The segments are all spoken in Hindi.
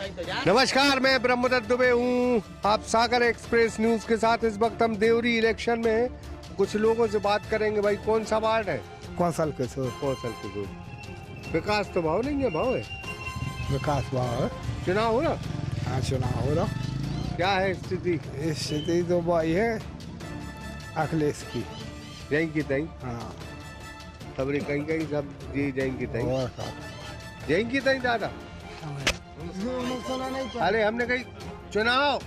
नमस्कार, मैं ब्रह्मदत्त दुबे हूँ। आप सागर एक्सप्रेस न्यूज के साथ इस वक्त हम देवरी इलेक्शन में हैं। कुछ लोगों से बात करेंगे। भाई कौन सा वार्ड है? कौन साल के विकास तो भाव नहीं है, भाव है विकास भाव है। चुनाव हो रहा? हाँ, चुनाव हो रहा। क्या है स्थिति? स्थिति तो वही है अखिलेश की। जय की तई। हाँ, खबरें कहीं कहीं सब जी जय की तई, और का जय की तई दादा। अरे हमने कही चुनाव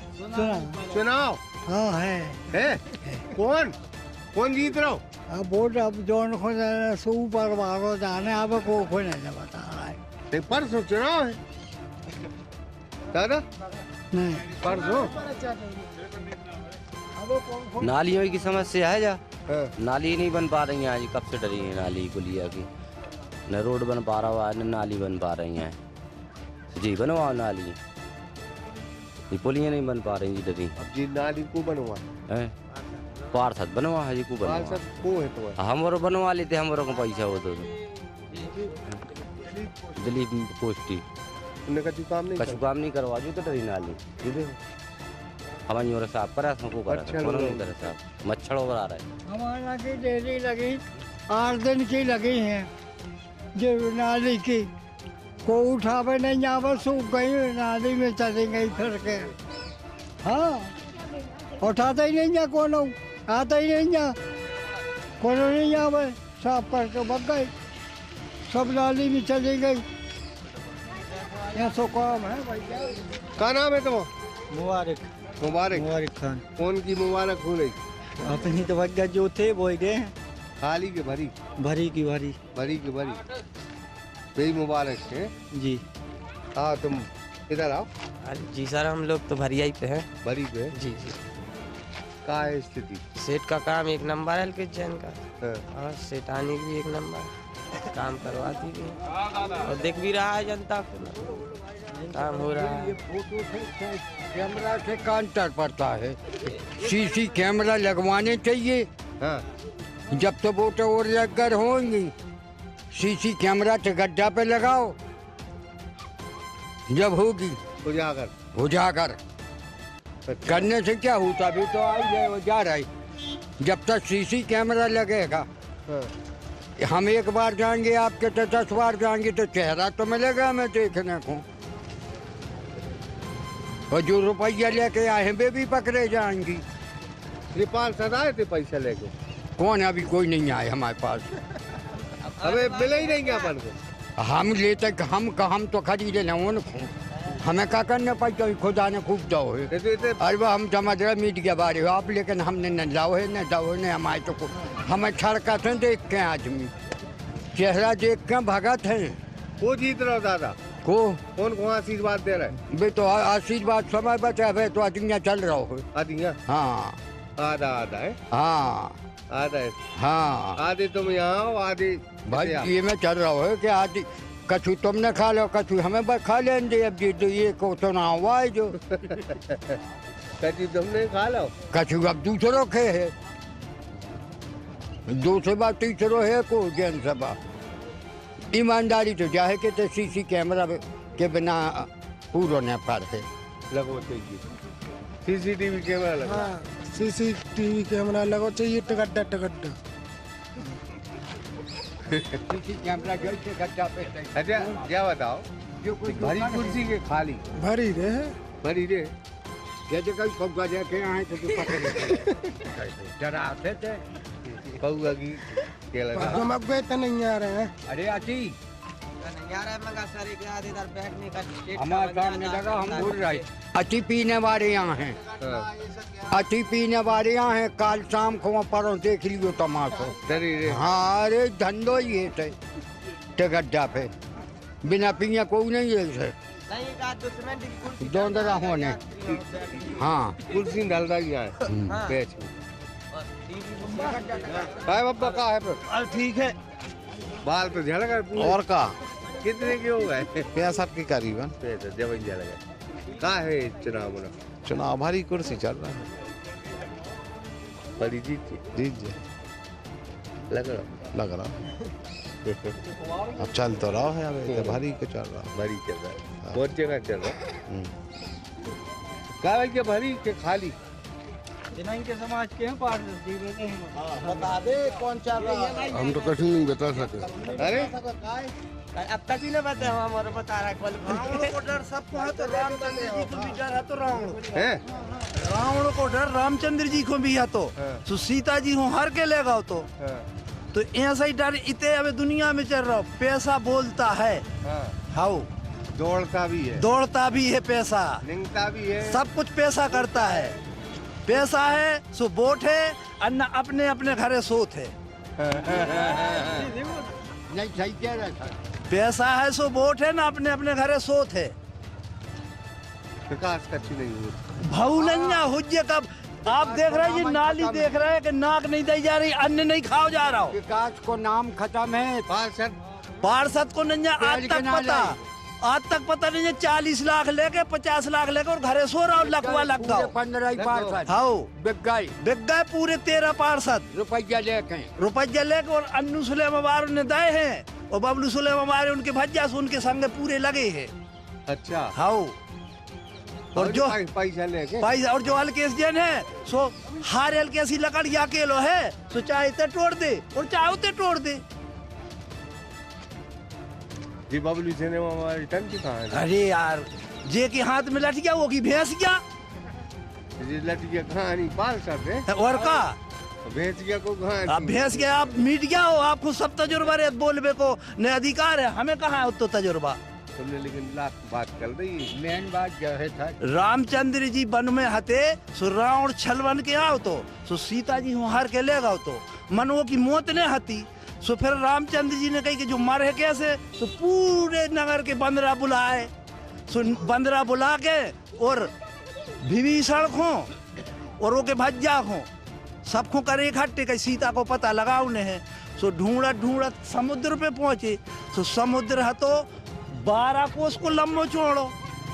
हाँ है कौन कौन जीत रहा हो? अब वोट अब जोन को सुपर मारो जाने अब को नहीं बता रहा है। नहीं, परसों चुनाव है दादा, नहीं परसों। नालियों की समस्या है जा, हाँ। नाली नहीं बन पा रही हैं। कब से डरी है नाली को लिया की, न रोड बन पा रहा है न नाली बन पा रही हैं। जी बनवाओ नाली, ये पुलियाँ नहीं बन पा रही जी डरी। अब जी नाली को बनवा है पार्षद बनवा है जी को बनवा को है तो हमारो बनवा लेते, हमारो को पैसा हो तो दिलीप पोस्टी कछु काम नहीं कछु काम नहीं करवा जो तो डरी नाली ये देखो हमारी ओर साफ करा सबको करा साफ मच्छर वगैरह आ रहा है। हमारा की डेली लगी 8 दिन की लगी है जो नाली की को उठावे नहीं जावे, सूख गई नाली में चली गई फिर के। हाँ, उठाते ही नहीं जा, कोनो आता ही नहीं जा, कोनो नहीं जावे, साफ करके बग गई, सब नाली में चली गई। यहाँ सो काम है भैया। क्या नाम है तुम? मुबारक मुबारक खान। कौन की मुबारक हो रही? अपनी तो भैया जो थे वो ही गए, खाली के भरी भरी की भरी भरी की भरी वही मुबारक है जी। हाँ, तुम इधर आओ। जी सर, हम लोग तो भरिया ही पे हैं। भरी पे जी जी। क्या है स्थिति? सेठ का काम एक नंबर है के जैन का, हाँ। और सेठानी भी एक नंबर, काम करवाती भी है और देख भी रहा है जनता को, काम हो रहा है। कैमरा से कांटर पड़ता है, सीसी कैमरा लगवाने चाहिए। हाँ। जब तो वोट और लगकर होंगी, सीसी कैमरा से गड्ढा पे लगाओ, जब होगी उजागर करने से क्या होता, भी तो आई जाए वो जा रहा है। जब तक सीसी कैमरा लगेगा, हाँ। हम एक बार जाएंगे आपके तो 10 बार जाएंगे तो चेहरा तो मिलेगा हमें देखने को, और जो रुपया लेके आए वे भी पकड़े जाएंगी। नेपाल सदाए थे पैसा लेके, कौन अभी कोई नहीं आए हमारे पास, हमें मिले ही नहीं क्या अपन को। हम लेते हम तो खरीदे न उनको, हमें क्या करना पड़ता है, खुदा ने खूब दो है। अरे वो हम समझ रहे मीट के बारे हो आप, लेकिन हमने न जाओ है न जाओ है हमारे तो हमें छड़का थे देख के आदमी, चेहरा देख के भगत हैं। वो जीत रहा हो दादा को कौन कौन आशीर्वाद दे रहा है? वे तो आशीर्वाद समय बचा है तो अदिया चल रहा हो। आदिया हाँ आधा आधा है। हाँ आधा है। हाँ आधे तुम यहाँ हो, आधे भाई ये में चल रहा हो कि आदि कछु तुमने खा लो, कछु हमें बस खा लेंगे। अब जी ये को तो ना हुआ है जो कछु तुमने खा लो, कछु अब दूसरों के है, दूसरे बात तीसरों है को जैन सभा। ईमानदारी तो जाहे के तो सीसी कैमरा के बिना पूरा न पार है। लगो चाहिए सीसीटीवी कैमरा लगा। हाँ, सीसीटीवी कैमरा लगो चाहिए, टगड्डा सीसी कैमरा जो है गड्ढा पे है। अच्छा क्या बताओ, जो कोई भरी कुर्सी के खाली भरी रहे। भरी रे जैसे कल पौगा जाके आए तो पकड़े डराते थे। पौगा की क्या लगा? हम अब गए तो नहीं आ रहे हैं। अरे आती यार मगर सर एक आधे इधर बैठने का हमारे सामने लगा, हम बोल रहे अति पीने वाले यहाँ हैं, हाँ। अति पीने वाले यहाँ हैं। काल शाम को वहाँ पर देख लियो तमाशो। डरी रे। हाँ, अरे धंधो ये थे गड्ढा पे बिना पिए कोई नहीं है दोंदरा होने। हाँ कुर्सी डाल रहा यहाँ बैठ बाबा का है पर ठीक है। बाल तो झड़ गए और का कितने के हो गए? 65 के करीबन। जब झड़ गए। कहाँ है चुनाव में? चुनाव हमारी कुर्सी चल रहा है, बड़ी जीत जीत लग रहा अब चल तो रहा है, अब भारी को चल रहा बड़ी चल रहा है। बहुत जगह चल रहा है। क्या भाई, के भरी के खाली? के समाज के हैं पार्षद जी रहते हैं। बता दे कौन चल रही है। हम तो कठिन नहीं बता सके। अरे अब तक ही नहीं बता, हमारे बता रहा है रावण को डर सबको है तो रामचंद्र जी को भी डर है तो रावण है रावण को डर रामचंद्र जी को भी है तो सीता जी हूँ हर के लेगा तो ऐसा ही डर इतने अभी दुनिया में चल रहा पैसा बोलता है। हाउ दौड़ता भी है, दौड़ता भी है पैसा, लिंगता भी है, सब कुछ पैसा करता है। पैसा है सो वोट है, अन्ना अपने अपने घरे सोत है। नहीं सही कह रहा था। पैसा है सो वोट है ना, अपने अपने घरे सोत है। विकास कच्ची नहीं हुई। भौलन्या हुज्जे कब आप देख रहे हैं, ये नाली देख रहे हैं कि नाक नहीं दी जा रही, अन्न नहीं खाओ जा रहा हो। विकास को नाम खत्म है। पार्षद को नहीं है आज तक पता नहीं है। 40 लाख लेके 50 लाख लेके और घरे सो रहा हूँ, लकवा लग गया। 15 पार्षद हाँ बिक गए पूरे 13 पार्षद रुपया लेके और अन्नू सुलेमान ने दे हैं और बबलू सुलेमान उनके भज्जा से उनके संग पूरे लगे हैं। अच्छा हाँ और जो पैसा और जो हल्केश जन है सो हार हल्केसी लकड़ या केलो है सो चाहे तो तोड़ दे और चाहे तो तोड़ दे। जी बबलू सिनेमा रिटर्न की कहाँ है? अरे यार जे के हाथ में लट गया वो की भैंस गया जी लटिया कहानी पाल कर दे और का भैंस गया को कहानी आप भैंस गया आप मीट गया हो, आपको सब तजुर्बा है बोलबे को न अधिकार है, हमें कहाँ है तो तजुर्बा। तुमने लेकिन लाख बात कर दी। मेन बात जो है था रामचंद्र जी वन में हते सो रावण छल बन के आओ तो सो सीता जी हार के ले गओ तो मनुओ की मौत ने हती सो फिर रामचंद्र जी ने कही कि जो मर है कैसे तो पूरे नगर के बंदरा बुलाए सो बंदरा बुला के और विभीषण को और ओके भज्जा को सबको करे इकट्ठे कहीं सीता को पता लगाओ ने है सो ढूंढत ढूंढत समुद्र पे पहुंचे सो समुद्र है तो 12 कोस को लंबो चौड़ो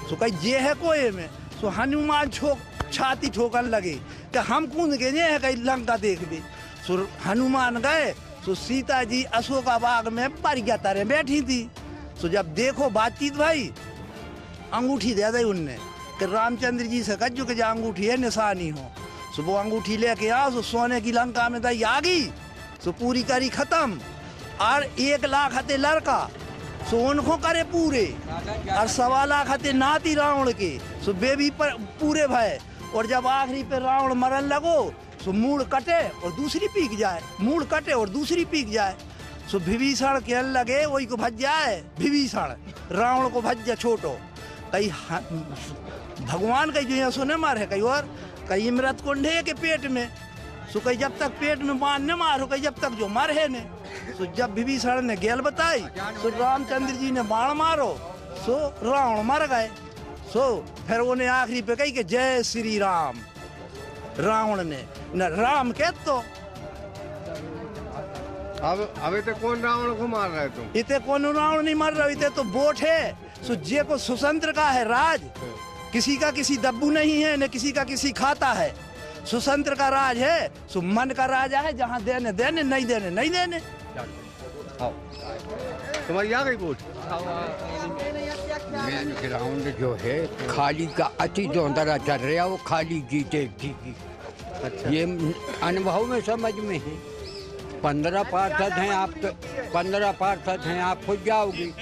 सो कहीं जे है कोई में सो हनुमान छाती ठोकन लगे कि हम कूद के जे है कहीं लंका देख भी सो हनुमान गए सो सीता जी अशोका बाग में परिया तरह बैठी थी सो जब देखो बातचीत भाई अंगूठी दे दी उनने कि रामचंद्र जी से कज्जू के जो अंगूठी है निशानी हो सो वो अंगूठी लेके आओ सो सोने की लंका में दई आ गई सो पूरी करी खत्म और 1 लाख हते लड़का सो उनको करे पूरे और 1.25 लाख हते नाती रावण के सो बेबी पर पूरे भय और जब आखिरी पे रावण मरन लगो सो मूड़ कटे और दूसरी पीक जाए, मूड़ कटे और दूसरी पीक जाए सो विभीषण के लगे वही को भज जाए विभीषण रावण को भज छोटो कहीं भगवान कहीं जो है सो न मारे कहीं और कहीं इमरत कुंडे के पेट में सो कहीं जब तक पेट में बांध न मारो कहीं जब तक जो मर है ने सो जब विभीषण ने गेल बताई सो रामचंद्र जी ने बाण मारो सो रावण मर गए सो फिर उन्हें आखिरी पे कही कि जय श्री राम रावण ने न राम कह तो अब अबे तो कौन रावण को मार रहे तुम? इते कौन रावण नहीं मार रहा, इते तो वोट है सो जे को स्वतंत्र का है राज, किसी का किसी दब्बू नहीं है न किसी का किसी खाता है, स्वतंत्र का राज है सो मन का राजा है, जहाँ देने देने नहीं देने नहीं देने। तुम्हारी आ गई वोट? मेन ग्राउंड जो है खाली का अति जो अंदर चल रहा वो खाली जीतेगी। अच्छा। ये अनुभव में समझ में है। 15 पार्षद हैं आप तो 15 पार्षद हैं आप खुद जाओगी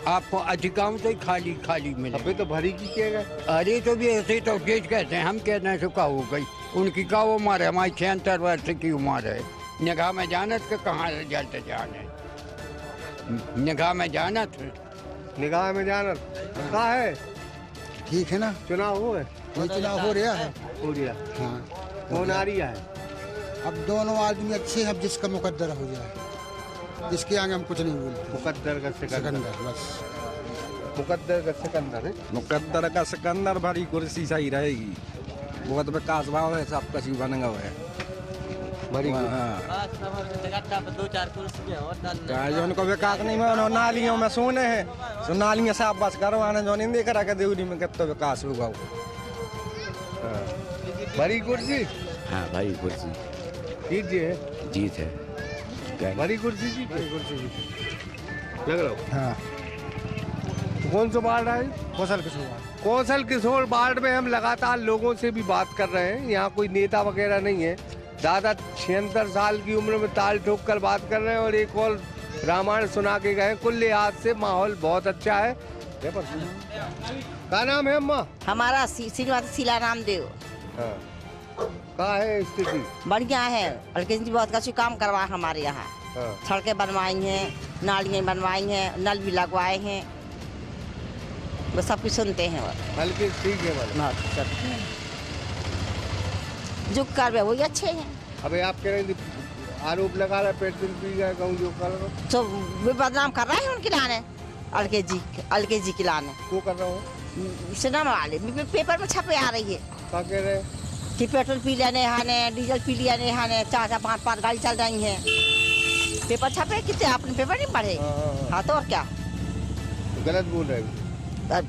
आपको अधिकांश ही खाली खाली मिले। अबे तो भरी की क्या गए? अरे तो भी ऐसे तो जेज कहते हैं हम कहते हैं सुखा हो गई उनकी का उम्र है हमारी 76 वर्ष की उम्र है। निगाह में जानत के कहाँ रिजल्ट जाने निगाह में जानत निगाह में जानत कहाँ है? ठीक है ना चुनाव हो है? ये चुनाव हो रहा है हो रहा हाँ कौन आ रही है? अब दोनों आदमी अच्छे हैं अब जिसका मुकद्दर हो जाए इसके आगे हम कुछ नहीं बोलते। मुकद्दर का सिकंदर बस मुकद्दर का सिकंदर है। मुकद्दर का सिकंदर भरी कुर्सी सही रहेगी बहुत विकास भाव है सब कुछ बन गया है भरी जो उनको विकास नहीं मानो नालियों में सोने हैं तो नालियाँ साफ बस करवाने जो नहीं देख रहा देवरी में कितना विकास होगा। भरी कुर्सी हाँ भाई कुर्सी जीत जी है जीत है भरी कुर्सी जी लग रहा हो। हाँ कौन सा वार्ड है? कौशल किशोर कौशल किशोर वार्ड में हम लगातार लोगों से भी बात कर रहे हैं। यहाँ कोई नेता वगैरह नहीं है। दादा 76 साल की उम्र में ताल ठोक कर बात कर रहे हैं और एक और रामायण सुना के गए। कुल लिहाज से माहौल बहुत अच्छा है। क्या नाम है अम्मा? हमारा श्रीनिवास शीला रामदेव। क्या है स्थिति? बढ़िया है। अलकेश जी बहुत अच्छे काम करवाए हमारे यहाँ। सड़कें बनवाई हैं, नालियाँ बनवाई हैं, नल भी लगवाए हैं। वो सब कुछ सुनते हैं। हल्के ठीक है वाला जो कर रहे वही अच्छे हैं। अबे आप कह रहे हैं आरोप लगा रहे पेट्रोल पी गए कहूँ जो कर रहा हूँ तो वे बदनाम कर रहे हैं उनके लाने। अलकेश जी के लाने वो कर रहा हूँ सिनेमा वाले पेपर में छपे आ रही है। क्या कह रहे हैं कि पेट्रोल पी लेने हाने, डीजल पी लेने हाने, 4-4 5-5 गाड़ी चल रही हैं। पेपर छपे कितने? आपने पेपर नहीं पढ़े? हाँ तो और क्या गलत बोल रहे हैं?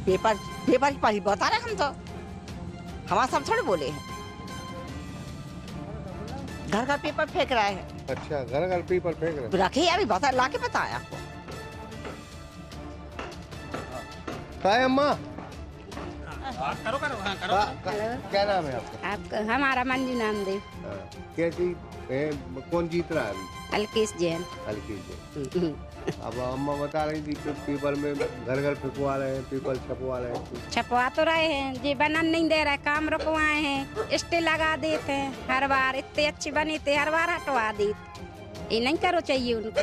पेपर ही पढ़ी बता रहे हम तो। हमारा सब थोड़े बोले हैं। घर का पेपर फेंक रहे हैं। अच्छा घर पेपर फेंक रहे हैं। रखे अभी बता ला के बताया आपको। क्या अम्मा? करो क्या नाम है आपका? आपका? हमारा मंजू नामदेव। कैसी कौन जीत रहा है अभी? अलकेश जैन। अलकेश जैन। अब अम्मा बता रही थी कि पेपर में घर फेंकवा रहे हैं, पेपर छपवा रहे हैं। छपवा तो रहे हैं, ये बनन नहीं दे रहे, काम रुकवाए हैं, स्टे लगा देते हैं। हर बार इतने अच्छे बने थे, हर बार हटवा देते। ये नहीं करो चाहिए उनको।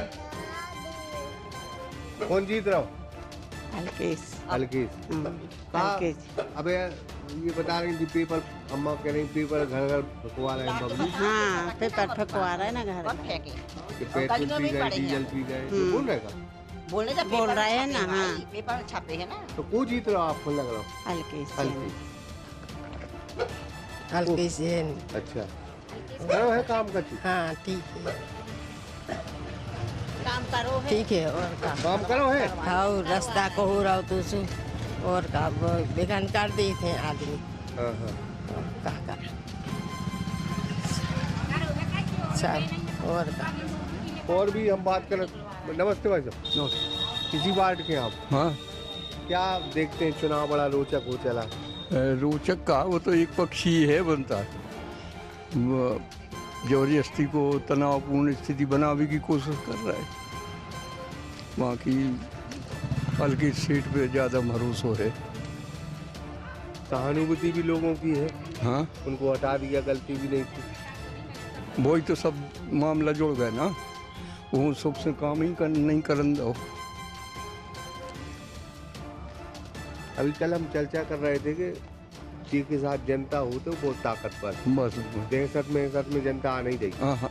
कौन जीत रहा हो? अलकेश। अलकेश। अबे ये बता रही थी पेपर, अम्मा कह रही पेपर घर फेंकवा रहे हैं पब्लिक। हाँ पेपर फेंकवा रहे हैं ना घर में। पेट्रोल पी गए, डीजल पी गए, बोल रहे हैं ना। हाँ पेपर में छपे है ना। तो को जीत रहा आपको लग रहा हो? अलकेश जैन। अच्छा करो है काम का चीज। हाँ ठीक है, काम करो है। ठीक है और काम करो है। हाँ रास्ता को हो रहा हो तो और का बेगान कर देते हैं आदमी। और का और भी हम बात करें। नमस्ते भाई साहब। किसी वार्ड के आप? हाँ क्या देखते हैं चुनाव बड़ा रोचक हो चला? रोचक का वो तो एक पक्षी है बनता है। जबरदस्ती को तनावपूर्ण स्थिति बनाने की कोशिश कर रहा है। वहाँ की हल्की सीट पे ज़्यादा भरोसा है। सहानुभूति भी लोगों की है। हाँ उनको हटा दिया, गलती भी नहीं थी। वही तो सब मामला जुड़ गए ना। वो सबसे काम ही नहीं करन दो। अभी कल हम चर्चा कर रहे थे कि जी के साथ जनता हो तो बहुत ताकतवर। बस दहशत में जनता आ नहीं देगी। हाँ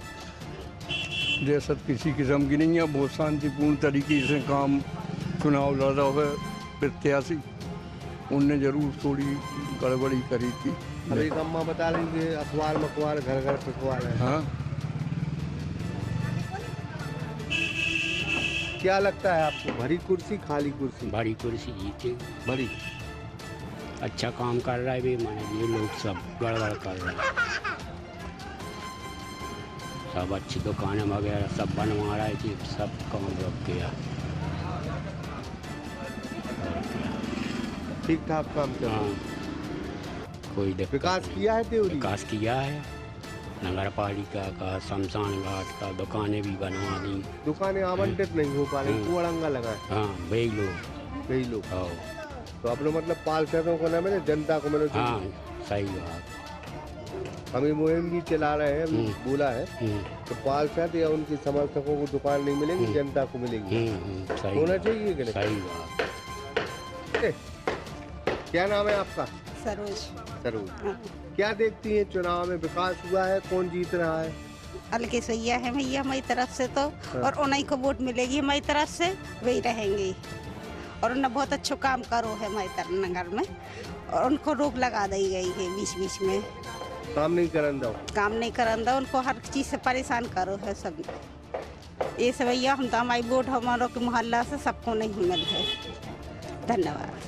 दहशत किसी किस्म की नहीं है। बहुत शांतिपूर्ण तरीके से काम चुनाव लड़ रहा है प्रत्याशी। उनने जरूर थोड़ी गड़बड़ी करी थी। अभी अम्मा बता रही कि अखबार मखबार घर फेंकवा रहे हैं। हाँ क्या लगता है आपको, भरी कुर्सी खाली कुर्सी? बड़ी कुर्सी जीते। बड़ी अच्छा काम कर रहा है भी, माने ये लोग सब गड़बड़ कर रहे हैं। सब अच्छी दुकानें वगैरह सब बनवा रहे थे, सब काम रुक गया। ठीक ठाक काम चल रहा है। कोई दिक्कत विकास नहीं। किया है देवरी? विकास किया है। नगर पालिका का, शमशान घाट का दुकानें भी बनवा दी। दुकानें आवंटित नहीं हो पा रही, कुअड़ंगा लगा है। हाँ वही लोग। हाँ तो अपने मतलब पार्षदों को न मिले, जनता को मिले। हाँ सही बात। हम ये मुहिम भी चला रहे हैं, बोला है तो पार्षद या उनके समर्थकों को दुकान नहीं मिलेगी, जनता को मिलेगी। होना चाहिए कि नहीं? सही बात। क्या नाम है आपका? सरोज। क्या देखती है चुनाव में, विकास हुआ है, कौन जीत रहा है? अलकेश भैया है भैया हमारी तरफ से तो। और उन्हीं को वोट मिलेगी हमारी तरफ से, वही रहेंगे। और उन्होंने बहुत अच्छा काम करो है हमारे नगर में। और उनको रोक लगा दी गई है बीच में। काम नहीं करन दो। उनको हर चीज़ से परेशान करो है सब। ये सब भैया हम तो हमारी वोट हमारों के मोहल्ला से सबको नहीं मिल है। धन्यवाद।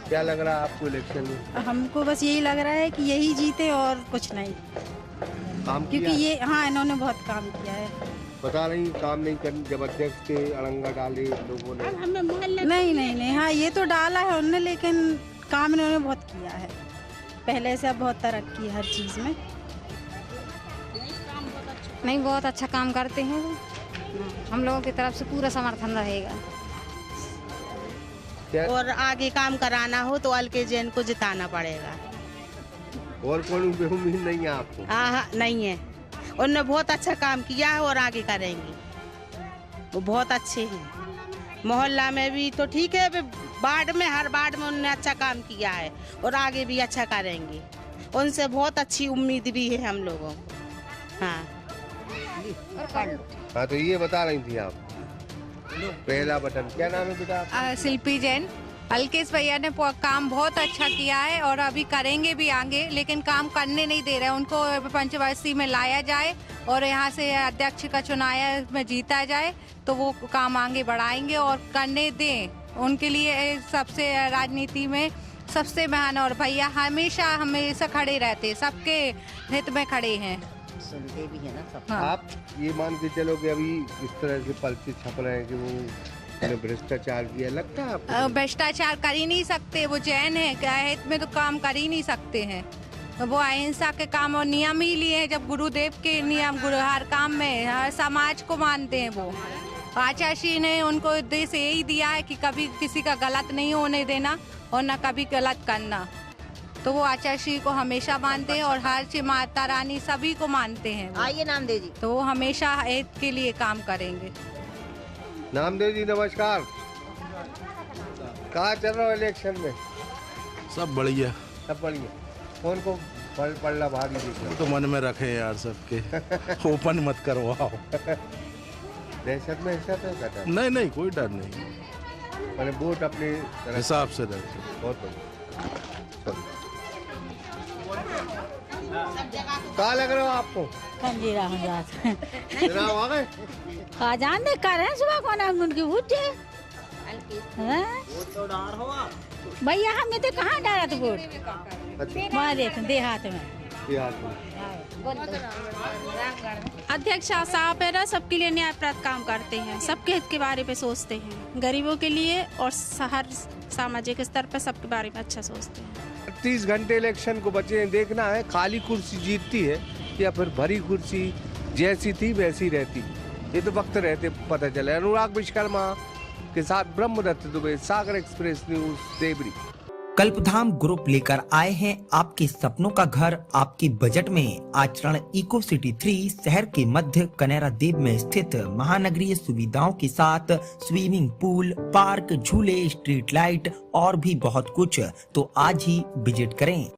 क्या लग रहा है आपको इलेक्शन में? हमको बस यही लग रहा है कि यही जीते और कुछ नहीं। काम क्योंकि किया? ये हाँ इन्होंने बहुत काम किया है। बता रही काम नहीं कर, जब अध्यक्ष के अड़ंगा डाले लोगों ने। नहीं नहीं नहीं, हाँ ये तो डाला है उन्होंने, लेकिन काम इन्होंने बहुत किया है, पहले से अब बहुत तरक्की है हर चीज़ में। नहीं, बहुत अच्छा काम करते हैं वो, हम लोगों की तरफ से पूरा समर्थन रहेगा। और आगे काम कराना हो तो अलके जैन को जिताना पड़ेगा। और कौन उम्मीद नहीं है आपको? हाँ नहीं है, उन्होंने बहुत अच्छा काम किया है और आगे करेंगे, वो बहुत अच्छे हैं। मोहल्ला में भी तो ठीक है, वार्ड में हर वार्ड में उन्होंने अच्छा काम किया है और आगे भी अच्छा करेंगे, उनसे बहुत अच्छी उम्मीद भी है हम लोगों को। हाँ तो ये बता रही थी आप, पहला बटन क्या नाम है बेटा? शिल्पी जैन। अलकेश भैया ने काम बहुत अच्छा किया है और अभी करेंगे भी आगे, लेकिन काम करने नहीं दे रहे, उनको पंचवर्षीय में लाया जाए और यहाँ से अध्यक्ष का चुनाव में जीता जाए तो वो काम आगे बढ़ाएंगे और करने दें। उनके लिए सबसे राजनीति में सबसे महान, और भैया हमेशा खड़े रहते, सबके हित में खड़े हैं। सुनते भी है ना सब। हाँ। आप ये मान के चलो कि अभी इस तरह से पर्चे छप रहे हैं कि वो भ्रष्टाचार किया, लगता है आपको? भ्रष्टाचार कर ही नहीं सकते, वो जैन है, क्या हित में तो काम कर ही नहीं सकते हैं। वो अहिंसा के काम और नियम ही लिए हैं, जब गुरुदेव के नियम हर काम में हर समाज को मानते हैं। वो आचार्य ने उनको उद्देश्य यही दिया है कि कभी किसी का गलत नहीं होने देना और न कभी गलत करना, तो वो आचार्य को हमेशा मानते हैं और हर चीज माता रानी सभी को मानते हैं। आइए नामदेव जी। तो वो हमेशा हित के लिए काम करेंगे। नामदेव जी नमस्कार। कहाँ चल रहा है इलेक्शन में? सब बढ़िया। सब बढ़िया। कौन को पड़ला भारी दिख रहा? तो मन में रखे यार सबके, ओपन मत करवाओ। दहशत में हिस्सा तो करता? नहीं नहीं, कोई डर नहीं, मैंने वोट अपने हिसाब से रखे। बहुत बढ़िया। कहाँ लग रहा हो आपको? कंजीरा हो जाते चुनाव आ गए? जान दे कर रहे हैं सुबह को नाम उनकी पूछे भैया, हमें तो कहाँ डाला तो वोट मारे थे देहात में। अध्यक्ष साहब है ना, सबके लिए न्यायप्रद काम करते हैं, सबके हित के बारे में सोचते हैं, गरीबों के लिए और हर सामाजिक स्तर पर सबके बारे में अच्छा सोचते हैं। 30 घंटे इलेक्शन को बचे हैं, देखना है खाली कुर्सी जीतती है या फिर भरी कुर्सी जैसी थी वैसी रहती, ये तो वक्त रहते पता चले। अनुराग विश्वकर्मा के साथ ब्रह्मदत्त दुबे, सागर एक्सप्रेस न्यूज, देवरी। कल्पधाम ग्रुप लेकर आए हैं आपके सपनों का घर आपके बजट में। आचरण इको सिटी 3 शहर के मध्य कनेरा देव में स्थित महानगरीय सुविधाओं के साथ स्विमिंग पूल, पार्क, झूले, स्ट्रीट लाइट और भी बहुत कुछ। तो आज ही विजिट करें।